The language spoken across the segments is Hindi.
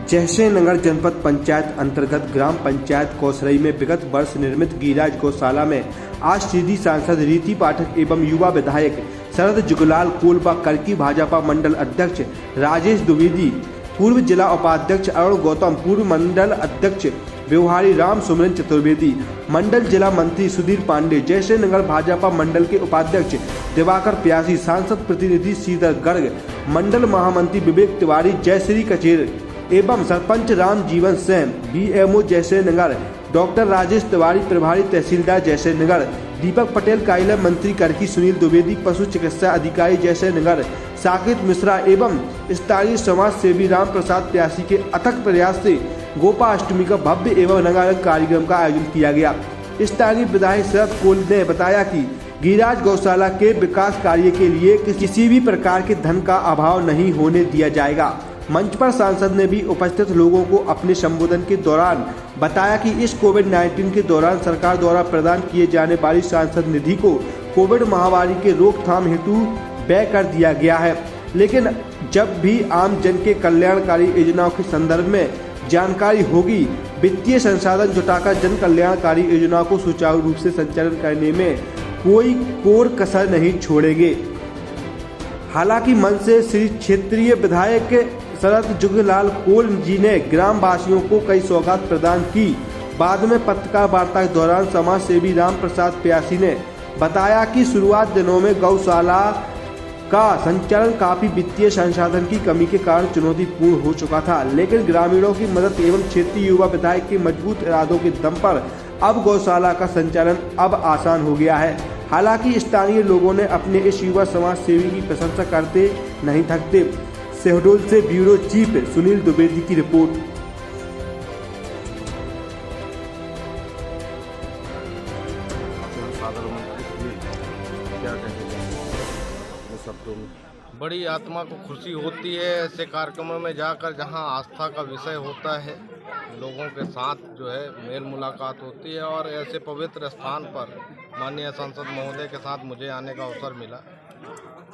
जयश्रीनगर जनपद पंचायत अंतर्गत ग्राम पंचायत कौसरई में विगत वर्ष निर्मित गिरिराज गौशाला में आज सीधी सांसद रीति पाठक एवं युवा विधायक शरद जुगलाल कोलबा करकी भाजपा मंडल अध्यक्ष राजेश द्विवेदी, पूर्व जिला उपाध्यक्ष अरुण गौतम, पूर्व मंडल अध्यक्ष व्यवहारी राम सुमरन चतुर्वेदी, मंडल जिला मंत्री सुधीर पांडे, जयश्रीनगर भाजपा मंडल के उपाध्यक्ष दिवाकर प्यासी, सांसद प्रतिनिधि श्रीधर गर्ग, मंडल महामंत्री विवेक तिवारी, जयश्री कचेर एवं सरपंच राम जीवन सिंह, बीएमओ जयश्रीनगर डॉक्टर राजेश तिवारी, प्रभारी तहसीलदार जयश्रीनगर दीपक पटेल, काइला मंत्री करकी सुनील द्विवेदी, पशु चिकित्सा अधिकारी जयश्रीनगर साकेत मिश्रा एवं स्थानीय समाज सेवी राम प्रसाद प्यासी के अथक प्रयास से गोपाष्टमी का भव्य एवं रंगारंग कार्यक्रम का आयोजन किया गया। स्थानीय विधायक शरद कोल ने बताया कि गिरिराज गौशाला के विकास कार्य के लिए किसी भी प्रकार के धन का अभाव नहीं होने दिया जाएगा। मंच पर सांसद ने भी उपस्थित लोगों को अपने संबोधन के दौरान बताया कि इस कोविड-19 के दौरान सरकार द्वारा प्रदान किए जाने वाली सांसद निधि को कोविड महामारी के रोकथाम हेतु व्यय कर दिया गया है, लेकिन जब भी आम जन के कल्याणकारी योजनाओं के संदर्भ में जानकारी होगी, वित्तीय संसाधन जुटाकर जन कल्याणकारी योजनाओं को सुचारू रूप से संचालन करने में कोई कोर कसर नहीं छोड़ेंगे। हालांकि मंच से श्री क्षेत्रीय विधायक शरद जुगलाल कोल जी ने ग्राम वासियों को कई सौगात प्रदान की। बाद में पत्रकार वार्ता के दौरान समाज सेवी राम प्रसाद प्यासी ने बताया कि शुरुआत दिनों में गौशाला का संचालन काफी वित्तीय संसाधन की कमी के कारण चुनौतीपूर्ण हो चुका था, लेकिन ग्रामीणों की मदद एवं क्षेत्रीय युवा विधायक के मजबूत इरादों के दम पर अब गौशाला का संचालन अब आसान हो गया है। हालांकि स्थानीय लोगों ने अपने इस युवा समाज सेवी की प्रशंसा करते नहीं थकते। शहडोल से ब्यूरो चीफ सुनील द्विवेदी की रिपोर्ट। बड़ी आत्मा को खुशी होती है ऐसे कार्यक्रमों में जाकर जहां आस्था का विषय होता है, लोगों के साथ जो है मेल मुलाकात होती है। और ऐसे पवित्र स्थान पर माननीय सांसद महोदय के साथ मुझे आने का अवसर मिला।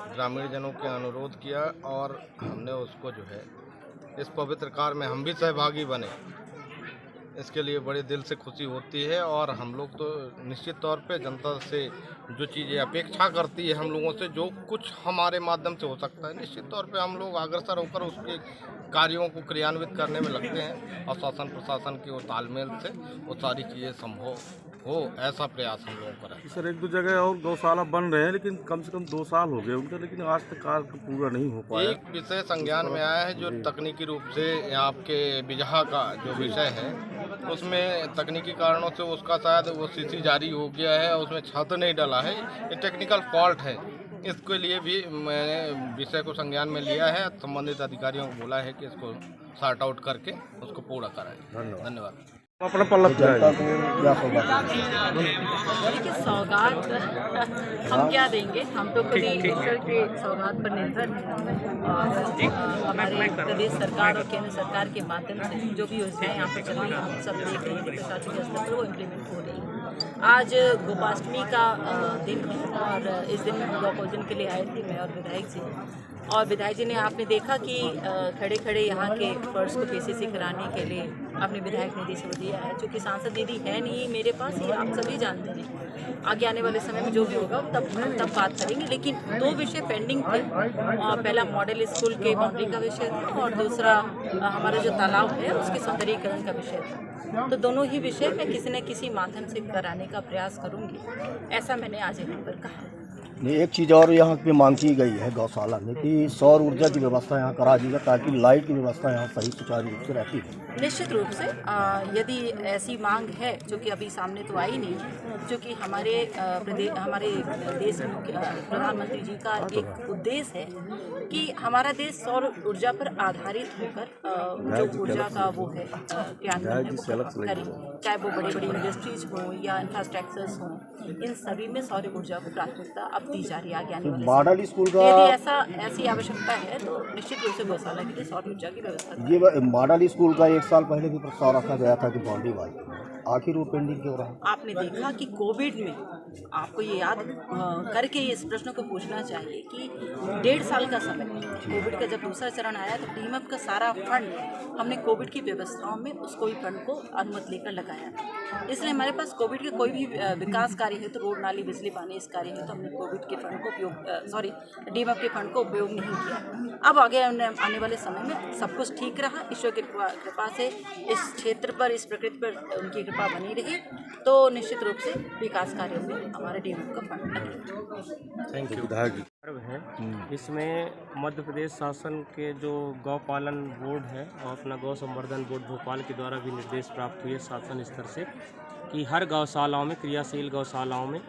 ग्रामीण जनों के अनुरोध किया और हमने उसको जो है इस पवित्र कार्य में हम भी सहभागी बने। इसके लिए बड़े दिल से खुशी होती है और हम लोग तो निश्चित तौर पे जनता से जो चीज़ें अपेक्षा करती है हम लोगों से, जो कुछ हमारे माध्यम से हो सकता है, निश्चित तौर पे हम लोग अग्रसर होकर उसके कार्यों को क्रियान्वित करने में लगते हैं और शासन प्रशासन की वो तालमेल से वो सारी चीज़ें संभव हो, ऐसा प्रयास हम लोगों का है। सर, एक दो जगह और गौशाला बन रहे हैं, लेकिन कम से कम 2 साल हो गए उनका, लेकिन आज तक कार्य पूरा नहीं हो पाया। एक विषय संज्ञान में आया है जो तकनीकी रूप से आपके बिजहा का जो विषय है उसमें तकनीकी कारणों से उसका शायद वो सीसी जारी हो गया है, उसमें छत नहीं डला है, ये टेक्निकल फॉल्ट है। इसके लिए भी मैंने विषय को संज्ञान में लिया है, संबंधित अधिकारियों को बोला है कि इसको सॉर्ट आउट करके उसको पूरा कराएं। धन्यवाद। अपना पल्ला जनता को क्या सौगात हम क्या देंगे, हम तो खुद ईश्वर के सौगात पर निर्भर हैं और हमारे प्रदेश सरकार और केंद्र सरकार के माध्यम से जो भी योजनाएं यहाँ पर चल रही हैं हम सब देख रहे हैं कि प्रशासनिक स्तर पर वो इम्प्लीमेंट हो रही है। आज गोपाष्टमी का दिन है और इस दिन गौ पूजन के लिए आए थे मैं और विधायक जी, और विधायक जी ने आपने देखा कि खड़े खड़े यहाँ के फर्श को पीसीसी कराने के लिए अपने विधायक निधि से दिया है। चूँकि सांसद निधि है नहीं मेरे पास, ये आप सभी जानते हैं। आगे आने वाले समय में जो भी होगा तब बात करेंगे, लेकिन 2 विषय पेंडिंग थे। पहला मॉडल स्कूल के बाउंड्री का विषय था और दूसरा हमारा जो तालाब है उसके सौंदर्यीकरण का विषय था। तो दोनों ही विषय मैं किसी न किसी माध्यम से कराने का प्रयास करूँगी, ऐसा मैंने आज यहाँ पर कहा। नहीं, एक चीज़ और यहाँ पे मांग की गई है गौशाला में कि सौर ऊर्जा की व्यवस्था यहाँ करा दी जाए ताकि लाइट की व्यवस्था यहाँ सही सुचारू रूप से रहती है। निश्चित रूप से यदि ऐसी मांग है, जो कि अभी सामने तो आई नहीं, जो कि हमारे देश में प्रधानमंत्री जी का एक उद्देश्य है कि हमारा देश सौर ऊर्जा पर आधारित होकर जो ऊर्जा का वो है क्रियान्वयन करें, चाहे वो बड़ी बड़ी इंडस्ट्रीज हों या इंफ्रास्ट्रक्चर्स हों, इन सभी में सौर ऊर्जा को प्राथमिकता अब दी जा रही है। आगे आने वाले मॉडल स्कूल का यदि ऐसी आवश्यकता है तो निश्चित रूप से गौशाला के लिए सौर ऊर्जा की व्यवस्था। ये मॉडल स्कूल का 1 साल पहले भी प्रस्ताव रखा गया था कि बाउंड्री वाल आखिर वो पेंडिंग क्यों रहा? आपने देखा कि कोविड में आपको ये याद करके इस प्रश्न को पूछना चाहिए कि 1.5 साल का समय कोविड का जब दूसरा चरण आया तो डीमएफ का सारा फंड हमने कोविड की व्यवस्थाओं में उस कोई फंड को अनुमति लेकर लगाया था। इसलिए हमारे पास कोविड के कोई भी विकास कार्य है तो रोड नाली बिजली पानी इस कार्य है तो हमने कोविड के फंड को डीमएफ के फंड को उपयोग नहीं किया। अब आगे आने वाले समय में सब कुछ ठीक रहा, ईश्वर की कृपा से इस क्षेत्र पर इस प्रकृति पर उनकी कृपा बनी रही तो निश्चित रूप से विकास कार्यों में हमारे डीएम का फंड लगेगा। Thank you. विधायक पर्व है। इसमें मध्य प्रदेश शासन के जो गौ पालन बोर्ड है और अपना गौ संवर्धन बोर्ड भोपाल के द्वारा भी निर्देश प्राप्त हुए शासन स्तर से कि हर गौशालाओं में क्रियाशील गौशालाओं में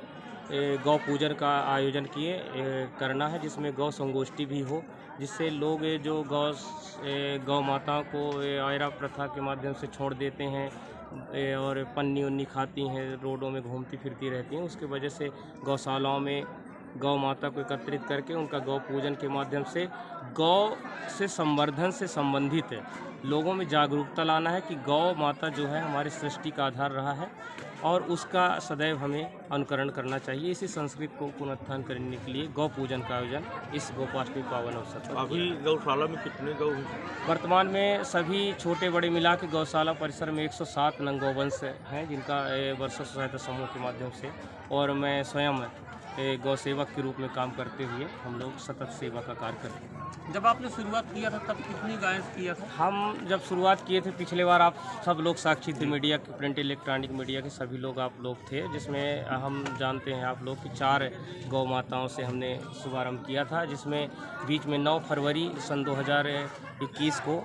गौ पूजन का आयोजन करना है, जिसमें गौ संगोष्ठी भी हो, जिससे लोग जो गौ माताओं को आयरा प्रथा के माध्यम से छोड़ देते हैं और पन्नी उन्नी खाती हैं, रोडों में घूमती फिरती रहती हैं, उसके वजह से गौशालाओं में गौ माता को एकत्रित करके उनका गौ पूजन के माध्यम से गौ से संवर्धन से संबंधित लोगों में जागरूकता लाना है कि गौ माता जो है हमारी सृष्टि का आधार रहा है और उसका सदैव हमें अनुकरण करना चाहिए। इसी संस्कृति को पुनरुत्थान करने के लिए गौ पूजन का आयोजन इस गोपाष्टमी पावन अवसर पर। अभी गौशाला में कितने गौ हैं? वर्तमान में सभी छोटे बड़े मिला के गौशाला परिसर में 107 नंग गौवंश हैं, जिनका वर्षा सहायता समूह के माध्यम से और मैं स्वयं गौ सेवक के रूप में काम करते हुए हम लोग सतत सेवा का कार्य करते हैं। जब आपने शुरुआत किया था तब कितनी गाय किया था? हम जब शुरुआत किए थे पिछले बार आप सब लोग साक्षी थे, मीडिया के, प्रिंट इलेक्ट्रॉनिक मीडिया के सभी लोग आप लोग थे, जिसमें हम जानते हैं आप लोग कि 4 गौ माताओं से हमने शुभारंभ किया था, जिसमें बीच में 9 फरवरी सन 2021 को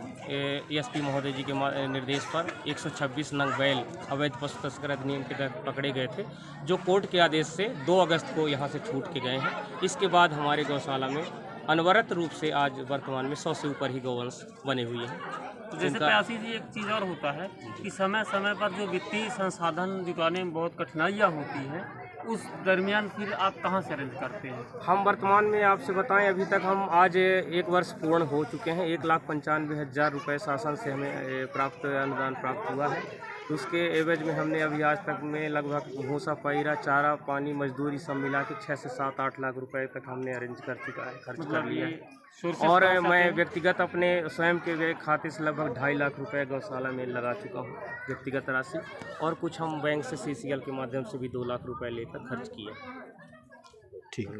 एसपी महोदय जी के निर्देश पर 126 नंग बैल अवैध पशु तस्कर अधिनियम के तहत पकड़े गए थे, जो कोर्ट के आदेश से 2 अगस्त को यहाँ से छूट के गए हैं। इसके बाद हमारे गौशाला में अनवरत रूप से आज वर्तमान में 100 से ऊपर ही गौवंश बने हुए हैं। तो जैसे प्यासी जी एक चीज़ और होता है कि समय समय पर जो वित्तीय संसाधन जुटाने में बहुत कठिनाइयाँ होती हैं, उस दरमियान फिर आप कहाँ से अरेंज करते हैं? हम वर्तमान में आपसे बताएं अभी तक हम आज 1 वर्ष पूर्ण हो चुके हैं। 1,95,000 रुपये शासन से हमें अनुदान प्राप्त हुआ है। उसके एवज में हमने अभी आज तक में लगभग भूसा पैरा चारा पानी मजदूरी सब मिला के 6 से 7-8 लाख रुपए तक हमने अरेंज कर चुका है, खर्च कर लिया है। और मैं व्यक्तिगत अपने स्वयं के खाते से लगभग 2.5 लाख रुपए गौशाला में लगा चुका हूँ व्यक्तिगत राशि, और कुछ हम बैंक से CCL के माध्यम से भी 2 लाख रुपए लेकर खर्च किए। ठीक है।